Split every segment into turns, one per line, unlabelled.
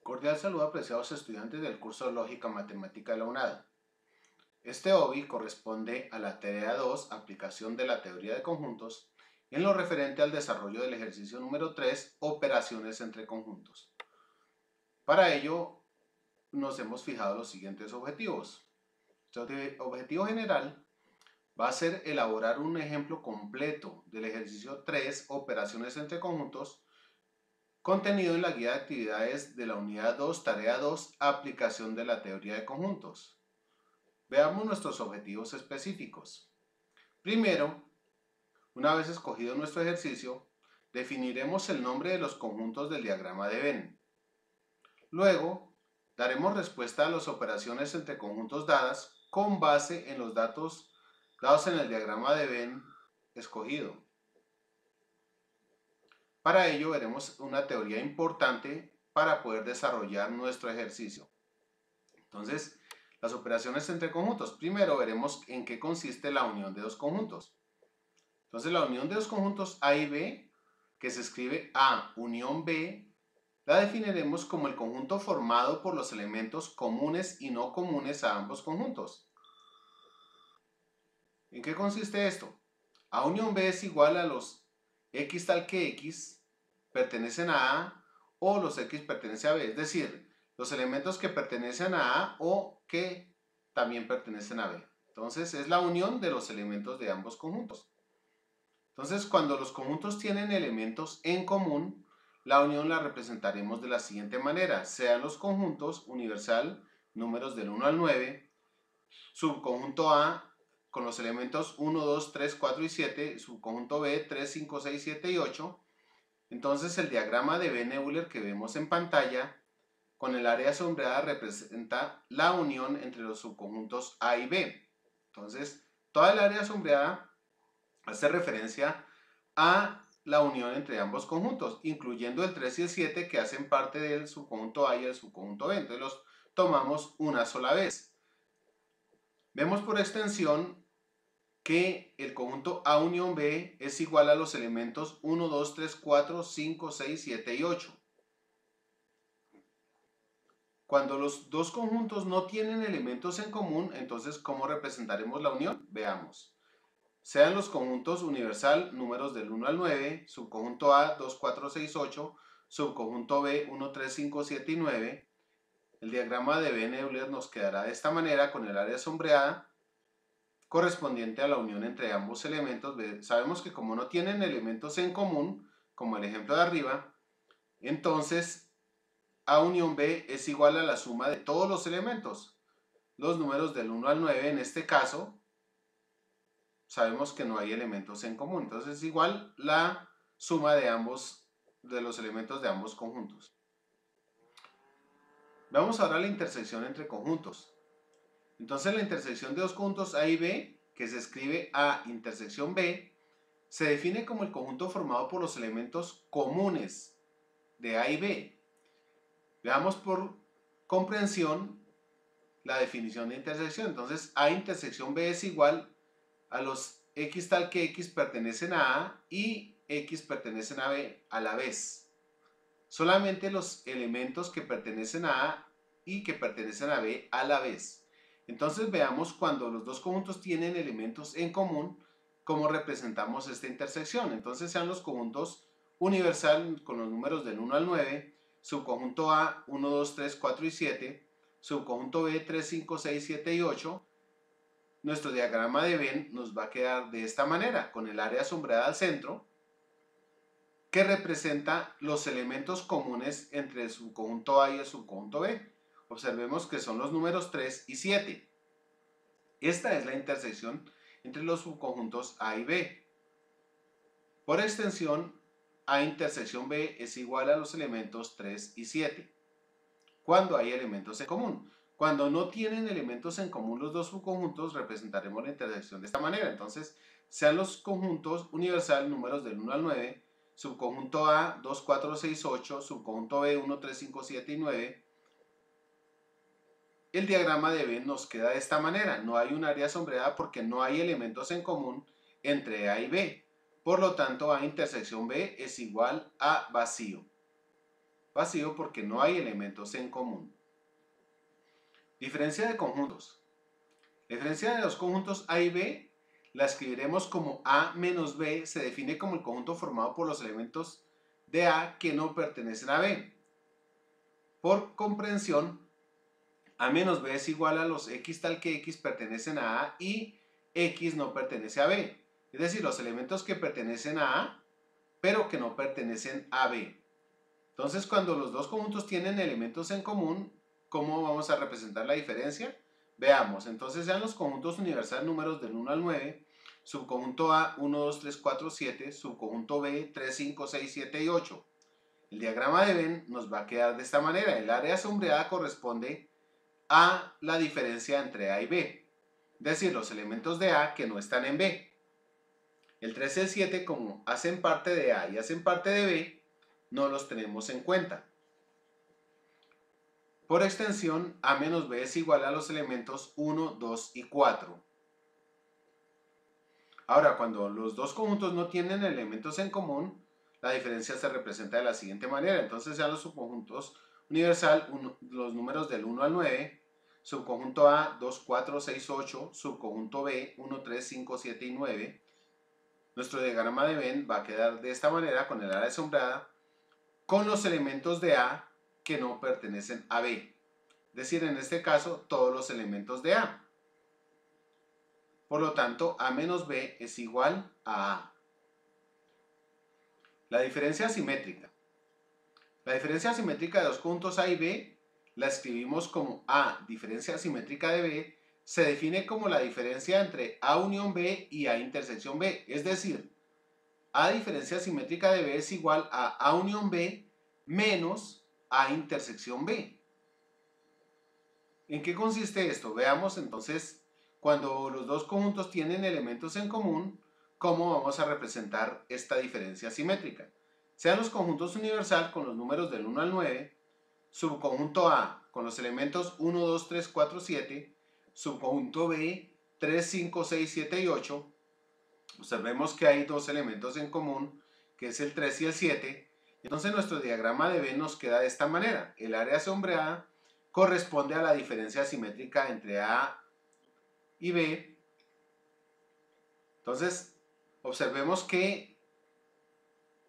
Cordial saludo, apreciados estudiantes del curso de Lógica Matemática de la UNAD. Este OBI corresponde a la tarea 2, aplicación de la teoría de conjuntos, en lo referente al desarrollo del ejercicio número 3, operaciones entre conjuntos. Para ello, nos hemos fijado los siguientes objetivos. El objetivo general va a ser elaborar un ejemplo completo del ejercicio 3, operaciones entre conjuntos, contenido en la guía de actividades de la unidad 2, tarea 2, aplicación de la teoría de conjuntos. Veamos nuestros objetivos específicos. Primero, una vez escogido nuestro ejercicio, definiremos el nombre de los conjuntos del diagrama de Venn. Luego, daremos respuesta a las operaciones entre conjuntos dadas con base en los datos dados en el diagrama de Venn escogido. Para ello veremos una teoría importante para poder desarrollar nuestro ejercicio. Entonces, las operaciones entre conjuntos. Primero veremos en qué consiste la unión de dos conjuntos. Entonces, la unión de dos conjuntos A y B, que se escribe A unión B, la definiremos como el conjunto formado por los elementos comunes y no comunes a ambos conjuntos. ¿En qué consiste esto? A unión B es igual a los X tal que X pertenecen a A o los X pertenecen a B, es decir, los elementos que pertenecen a A o que también pertenecen a B. Entonces es la unión de los elementos de ambos conjuntos. Entonces cuando los conjuntos tienen elementos en común, la unión la representaremos de la siguiente manera. Sean los conjuntos universal, números del 1 al 9, subconjunto A con los elementos 1, 2, 3, 4 y 7, subconjunto B 3, 5, 6, 7 y 8. Entonces el diagrama de Venn-Euler que vemos en pantalla con el área sombreada representa la unión entre los subconjuntos A y B. Entonces toda el área sombreada hace referencia a la unión entre ambos conjuntos, incluyendo el 3 y el 7 que hacen parte del subconjunto A y el subconjunto B. Entonces los tomamos una sola vez. Vemos por extensión que el conjunto A unión B es igual a los elementos 1, 2, 3, 4, 5, 6, 7 y 8. Cuando los dos conjuntos no tienen elementos en común, entonces ¿cómo representaremos la unión? Veamos. Sean los conjuntos universal, números del 1 al 9, subconjunto A 2, 4, 6, 8, subconjunto B 1, 3, 5, 7 y 9. El diagrama de Venn-Euler nos quedará de esta manera con el área sombreada correspondiente a la unión entre ambos elementos. Sabemos que como no tienen elementos en común, como el ejemplo de arriba, entonces A unión B es igual a la suma de todos los elementos. Los números del 1 al 9 en este caso, sabemos que no hay elementos en común, entonces es igual la suma de los elementos de ambos conjuntos. Vamos ahora a la intersección entre conjuntos. Entonces la intersección de dos conjuntos A y B, que se escribe A intersección B, se define como el conjunto formado por los elementos comunes de A y B. Veamos por comprensión la definición de intersección. Entonces A intersección B es igual a los X tal que X pertenecen a A y X pertenecen a B a la vez. Solamente los elementos que pertenecen a A y que pertenecen a B a la vez. Entonces veamos cuando los dos conjuntos tienen elementos en común, cómo representamos esta intersección. Entonces sean los conjuntos universal con los números del 1 al 9, subconjunto A 1, 2, 3, 4 y 7, subconjunto B 3, 5, 6, 7 y 8. Nuestro diagrama de Venn nos va a quedar de esta manera, con el área sombreada al centro, que representa los elementos comunes entre el subconjunto A y el subconjunto B. Observemos que son los números 3 y 7. Esta es la intersección entre los subconjuntos A y B. Por extensión, A intersección B es igual a los elementos 3 y 7. Cuando hay elementos en común. Cuando no tienen elementos en común los dos subconjuntos, representaremos la intersección de esta manera. Entonces, sean los conjuntos universal, números del 1 al 9, subconjunto A 2, 4, 6, 8, subconjunto B 1, 3, 5, 7 y 9. El diagrama de Venn nos queda de esta manera. No hay un área sombreada porque no hay elementos en común entre A y B. Por lo tanto, A intersección B es igual a vacío. vacío porque no hay elementos en común. Diferencia de conjuntos. La diferencia de los conjuntos A y B la escribiremos como A menos B se define como el conjunto formado por los elementos de A que no pertenecen a B. Por comprensión, A menos B es igual a los X tal que X pertenecen a A y X no pertenece a B. Es decir, los elementos que pertenecen a A, pero que no pertenecen a B. Entonces, cuando los dos conjuntos tienen elementos en común, ¿cómo vamos a representar la diferencia? Veamos, entonces sean los conjuntos universales números del 1 al 9, subconjunto A 1, 2, 3, 4, 7, subconjunto B 3, 5, 6, 7 y 8. El diagrama de Venn nos va a quedar de esta manera. El área sombreada corresponde a la diferencia entre A y B, es decir, los elementos de A que no están en B. El 3 y el 7, como hacen parte de A y hacen parte de B, no los tenemos en cuenta. Por extensión, A menos B es igual a los elementos 1, 2 y 4. Ahora, cuando los dos conjuntos no tienen elementos en común, la diferencia se representa de la siguiente manera. Entonces, sean los subconjuntos universal, los números del 1 al 9, subconjunto A 2, 4, 6, 8, subconjunto B 1, 3, 5, 7 y 9. Nuestro diagrama de Venn va a quedar de esta manera con el área sombreada con los elementos de A que no pertenecen a B. Es decir, en este caso, todos los elementos de A. Por lo tanto, A menos B es igual a A. La diferencia simétrica. La diferencia simétrica de dos conjuntos A y B la escribimos como A diferencia simétrica de B se define como la diferencia entre A unión B y A intersección B. Es decir, A diferencia simétrica de B es igual a A unión B menos A intersección B. ¿En qué consiste esto? Veamos entonces, cuando los dos conjuntos tienen elementos en común, ¿cómo vamos a representar esta diferencia simétrica? Sean los conjuntos universal con los números del 1 al 9, subconjunto A con los elementos 1, 2, 3, 4, 7, subconjunto B 3, 5, 6, 7 y 8. Observemos que hay dos elementos en común, que es el 3 y el 7. Entonces nuestro diagrama de Venn nos queda de esta manera. El área sombreada corresponde a la diferencia simétrica entre A y B. Entonces, observemos que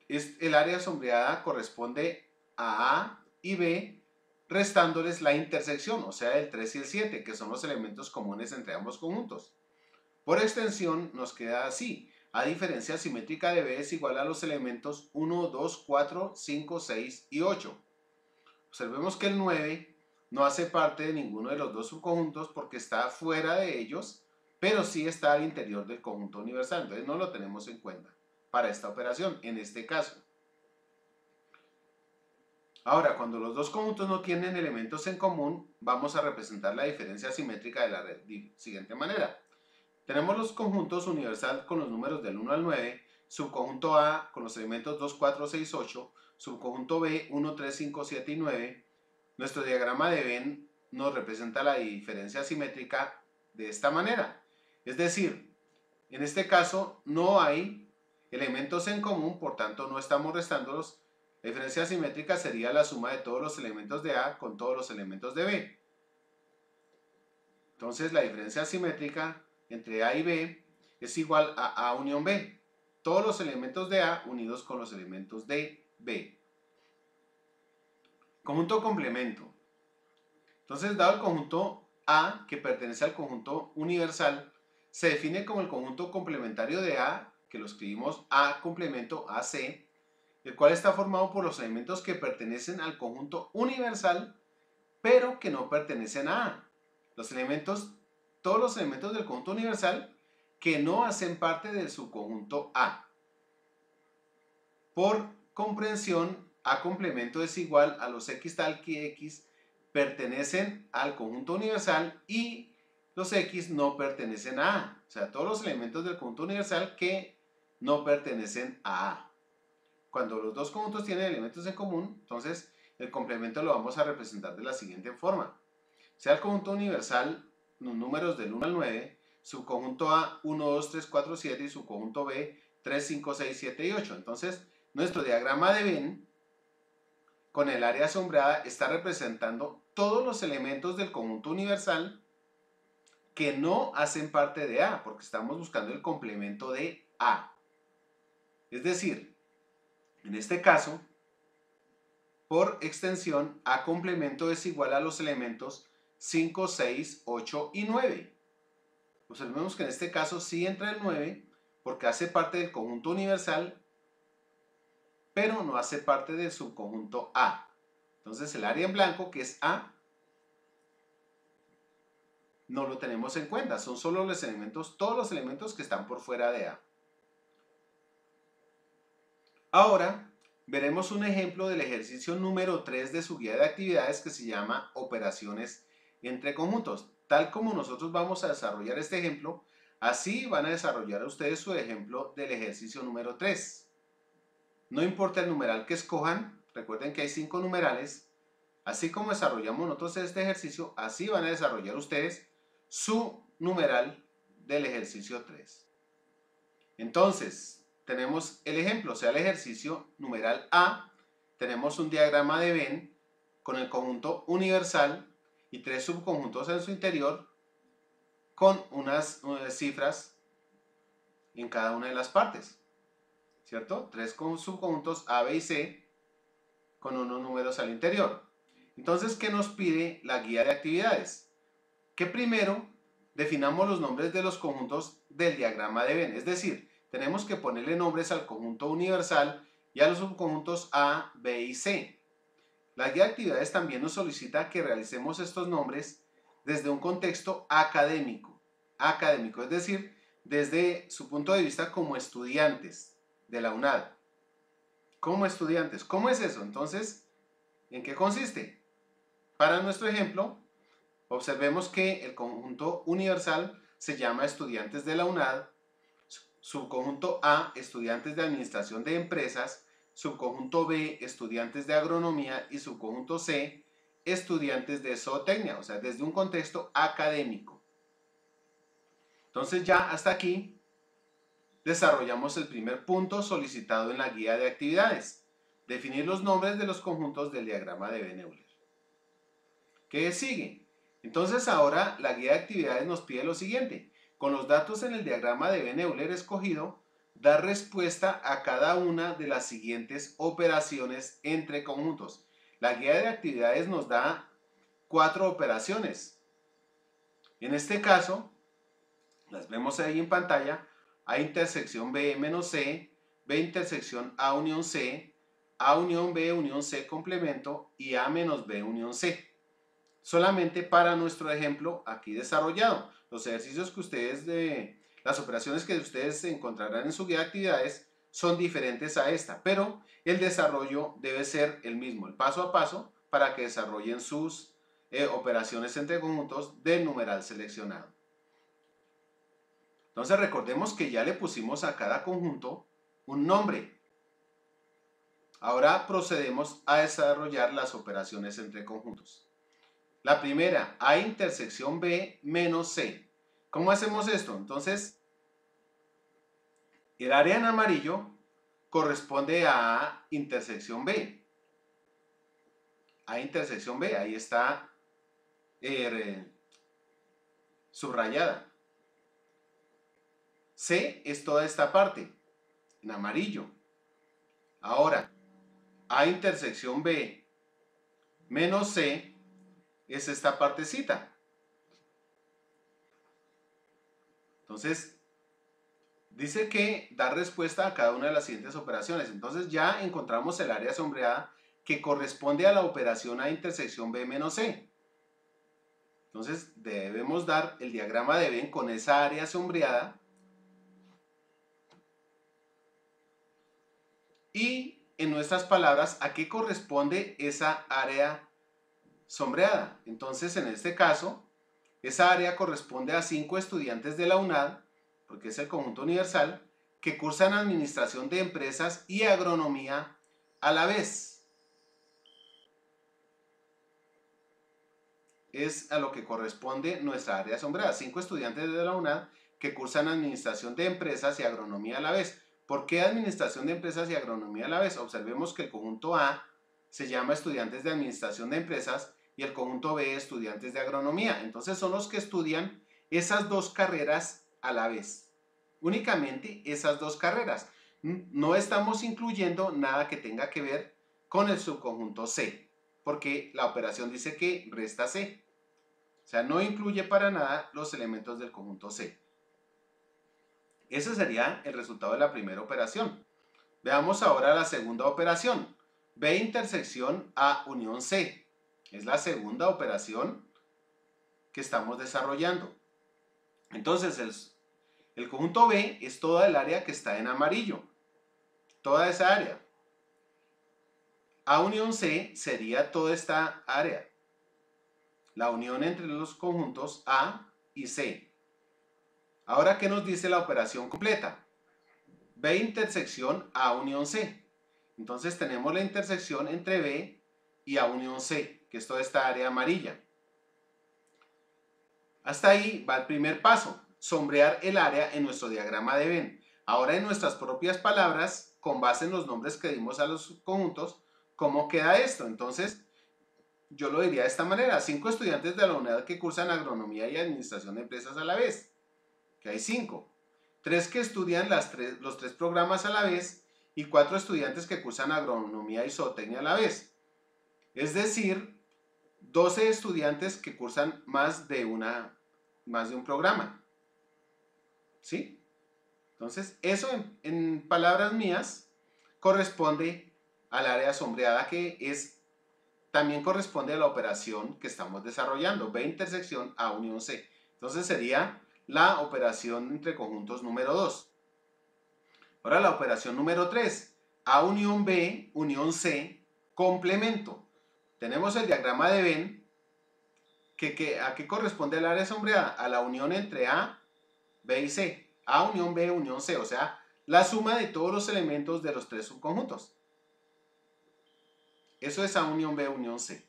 el área sombreada corresponde a A y B, restándoles la intersección, o sea, el 3 y el 7, que son los elementos comunes entre ambos conjuntos. Por extensión, nos queda así. A diferencia simétrica de B es igual a los elementos 1, 2, 4, 5, 6 y 8. Observemos que el 9 no hace parte de ninguno de los dos subconjuntos porque está fuera de ellos, pero sí está al interior del conjunto universal. Entonces no lo tenemos en cuenta para esta operación, en este caso. Ahora, cuando los dos conjuntos no tienen elementos en común, vamos a representar la diferencia simétrica de la siguiente manera. Tenemos los conjuntos universal con los números del 1 al 9, subconjunto A con los elementos 2, 4, 6, 8, subconjunto B 1, 3, 5, 7 y 9. Nuestro diagrama de Venn nos representa la diferencia simétrica de esta manera. Es decir, en este caso no hay elementos en común, por tanto no estamos restándolos. La diferencia simétrica sería la suma de todos los elementos de A con todos los elementos de B. Entonces la diferencia simétrica entre A y B es igual a A unión B. Todos los elementos de A unidos con los elementos de B. Conjunto complemento. Entonces, dado el conjunto A, que pertenece al conjunto universal, se define como el conjunto complementario de A, que lo escribimos A complemento AC, el cual está formado por los elementos que pertenecen al conjunto universal, pero que no pertenecen a A. Todos los elementos del conjunto universal que no hacen parte del subconjunto A. Por comprensión, A complemento es igual a los X tal que X pertenecen al conjunto universal y los X no pertenecen a A. O sea, todos los elementos del conjunto universal que no pertenecen a A. Cuando los dos conjuntos tienen elementos en común, entonces el complemento lo vamos a representar de la siguiente forma. Sea el conjunto universal los números del 1 al 9, subconjunto A 1, 2, 3, 4, 7 y subconjunto B 3, 5, 6, 7 y 8. Entonces, nuestro diagrama de Venn con el área sombreada está representando todos los elementos del conjunto universal que no hacen parte de A, porque estamos buscando el complemento de A. Es decir, en este caso, por extensión, A complemento es igual a los elementos 5, 6, 8 y 9. Observemos que en este caso sí entra el 9 porque hace parte del conjunto universal, pero no hace parte del subconjunto A. Entonces el área en blanco, que es A, no lo tenemos en cuenta. Son solo los elementos, todos los elementos que están por fuera de A. Ahora veremos un ejemplo del ejercicio número 3 de su guía de actividades que se llama operaciones entre conjuntos. Tal como nosotros vamos a desarrollar este ejemplo, así van a desarrollar ustedes su ejemplo del ejercicio número 3. No importa el numeral que escojan, recuerden que hay 5 numerales. Así como desarrollamos nosotros este ejercicio, así van a desarrollar ustedes su numeral del ejercicio 3. Entonces, tenemos el ejemplo, o sea, el ejercicio numeral A, tenemos un diagrama de Venn con el conjunto universal y 3 subconjuntos en su interior con unas cifras en cada una de las partes, ¿cierto? 3 subconjuntos A, B y C con unos números al interior. Entonces, ¿qué nos pide la guía de actividades? Que primero definamos los nombres de los conjuntos del diagrama de Venn, es decir, tenemos que ponerle nombres al conjunto universal y a los subconjuntos A, B y C. La guía de actividades también nos solicita que realicemos estos nombres desde un contexto académico, es decir, desde su punto de vista como estudiantes de la UNAD. Como estudiantes, ¿cómo es eso? Entonces, ¿en qué consiste? Para nuestro ejemplo, observemos que el conjunto universal se llama estudiantes de la UNAD, subconjunto A, estudiantes de administración de empresas, subconjunto B, estudiantes de agronomía y subconjunto C, estudiantes de zootecnia, o sea, desde un contexto académico. Entonces ya hasta aquí desarrollamos el primer punto solicitado en la guía de actividades, definir los nombres de los conjuntos del diagrama de Venn-Euler. ¿Qué sigue? Entonces ahora la guía de actividades nos pide lo siguiente: con los datos en el diagrama de Venn-Euler escogido, dar respuesta a cada una de las siguientes operaciones entre conjuntos. La guía de actividades nos da 4 operaciones. En este caso, las vemos ahí en pantalla: A intersección B menos C, B intersección A unión C, A unión B unión C complemento y A menos B unión C. Solamente para nuestro ejemplo aquí desarrollado. Los ejercicios que ustedes, las operaciones que ustedes encontrarán en su guía de actividades son diferentes a esta, pero el desarrollo debe ser el mismo, el paso a paso para que desarrollen sus operaciones entre conjuntos del numeral seleccionado. Entonces recordemos que ya le pusimos a cada conjunto un nombre. Ahora procedemos a desarrollar las operaciones entre conjuntos. La primera, A intersección B menos C. ¿Cómo hacemos esto? Entonces, el área en amarillo corresponde a A intersección B. A intersección B, ahí está subrayada. C es toda esta parte, en amarillo. Ahora, A intersección B menos C es esta partecita. Entonces, dice que da respuesta a cada una de las siguientes operaciones. Entonces ya encontramos el área sombreada que corresponde a la operación A intersección B menos C. Entonces debemos dar el diagrama de Venn con esa área sombreada. Y en nuestras palabras, ¿a qué corresponde esa área sombreada? Entonces, en este caso, esa área corresponde a 5 estudiantes de la UNAD, porque es el conjunto universal, que cursan administración de empresas y agronomía a la vez. Es a lo que corresponde nuestra área sombreada. 5 estudiantes de la UNAD que cursan administración de empresas y agronomía a la vez. ¿Por qué administración de empresas y agronomía a la vez? Observemos que el conjunto A se llama estudiantes de administración de empresas y el conjunto B estudiantes de agronomía. Entonces son los que estudian esas dos carreras a la vez. Únicamente esas dos carreras. No estamos incluyendo nada que tenga que ver con el subconjunto C, porque la operación dice que resta C. O sea, no incluye para nada los elementos del conjunto C. Ese sería el resultado de la primera operación. Veamos ahora la segunda operación. B intersección A unión C. Es la segunda operación que estamos desarrollando. Entonces, el conjunto B es toda el área que está en amarillo. Toda esa área. A unión C sería toda esta área. La unión entre los conjuntos A y C. Ahora, ¿qué nos dice la operación completa? B intersección A unión C. Entonces tenemos la intersección entre B y A unión C, que es toda esta área amarilla. Hasta ahí va el primer paso, sombrear el área en nuestro diagrama de Venn. Ahora en nuestras propias palabras, con base en los nombres que dimos a los conjuntos, ¿cómo queda esto? Entonces, yo lo diría de esta manera: 5 estudiantes de la unidad que cursan agronomía y administración de empresas a la vez, que hay 5. 3 que estudian los 3 programas a la vez y 4 estudiantes que cursan agronomía y zootecnia a la vez. Es decir, 12 estudiantes que cursan más de un programa. ¿Sí? Entonces, eso en palabras mías corresponde al área sombreada, que también corresponde a la operación que estamos desarrollando, B intersección A unión C. Entonces sería la operación entre conjuntos número 2. Ahora la operación número 3, A unión B, unión C, complemento. Tenemos el diagrama de Venn, ¿a qué corresponde el área sombreada? A la unión entre A, B y C. A unión B, unión C, o sea, la suma de todos los elementos de los 3 subconjuntos. Eso es A unión B, unión C.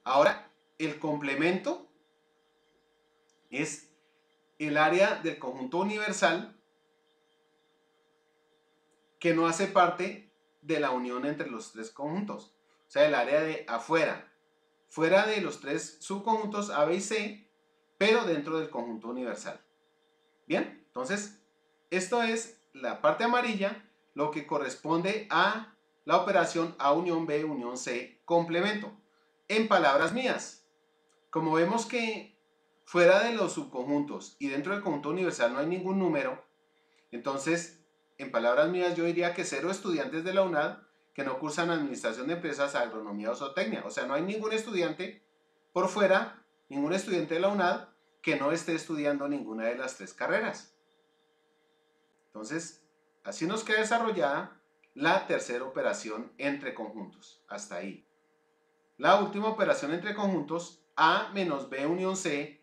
Ahora, el complemento es el área del conjunto universal que no hace parte de la unión entre los 3 conjuntos. O sea, el área de afuera, fuera de los 3 subconjuntos A, B y C, pero dentro del conjunto universal. Bien, entonces, esto es la parte amarilla, lo que corresponde a la operación A unión B, unión C, complemento. En palabras mías, como vemos que fuera de los subconjuntos y dentro del conjunto universal no hay ningún número, entonces, en palabras mías, yo diría que 0 estudiantes de la UNAD que no cursan administración de empresas, agronomía o zootecnia. O sea, no hay ningún estudiante por fuera, ningún estudiante de la UNAD que no esté estudiando ninguna de las 3 carreras. Entonces, así nos queda desarrollada la tercera operación entre conjuntos. Hasta ahí. La última operación entre conjuntos, A menos B unión C,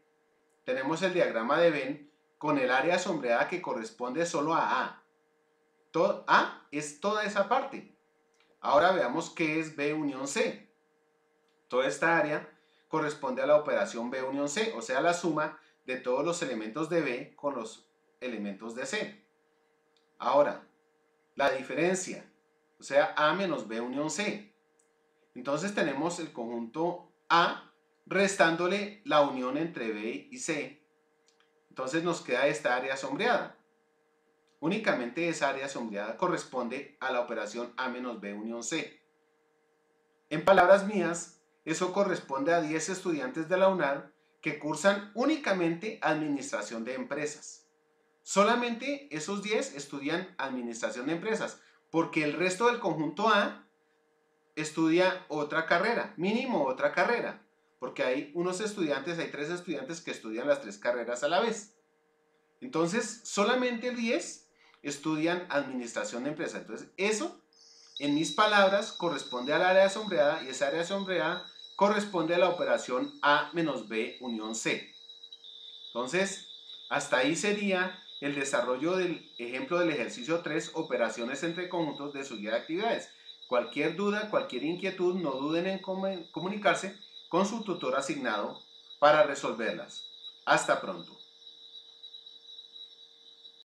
tenemos el diagrama de Venn con el área sombreada que corresponde solo a A. A es toda esa parte. Ahora veamos qué es B unión C. Toda esta área corresponde a la operación B unión C, o sea, la suma de todos los elementos de B con los elementos de C. Ahora, la diferencia, o sea, A menos B unión C. Entonces tenemos el conjunto A restándole la unión entre B y C. Entonces nos queda esta área sombreada. Únicamente esa área sombreada corresponde a la operación A menos B unión C. En palabras mías, eso corresponde a 10 estudiantes de la UNAD que cursan únicamente administración de empresas. Solamente esos 10 estudian administración de empresas, porque el resto del conjunto A estudia otra carrera, mínimo otra carrera, porque hay 3 estudiantes que estudian las 3 carreras a la vez. Entonces, solamente 10 estudian administración de empresas. Entonces, eso, en mis palabras, corresponde al área sombreada, y esa área sombreada corresponde a la operación A menos B unión C. Entonces, hasta ahí sería el desarrollo del ejemplo del ejercicio 3, operaciones entre conjuntos de su guía de actividades. Cualquier duda, cualquier inquietud, no duden en comunicarse con su tutor asignado para resolverlas. Hasta pronto.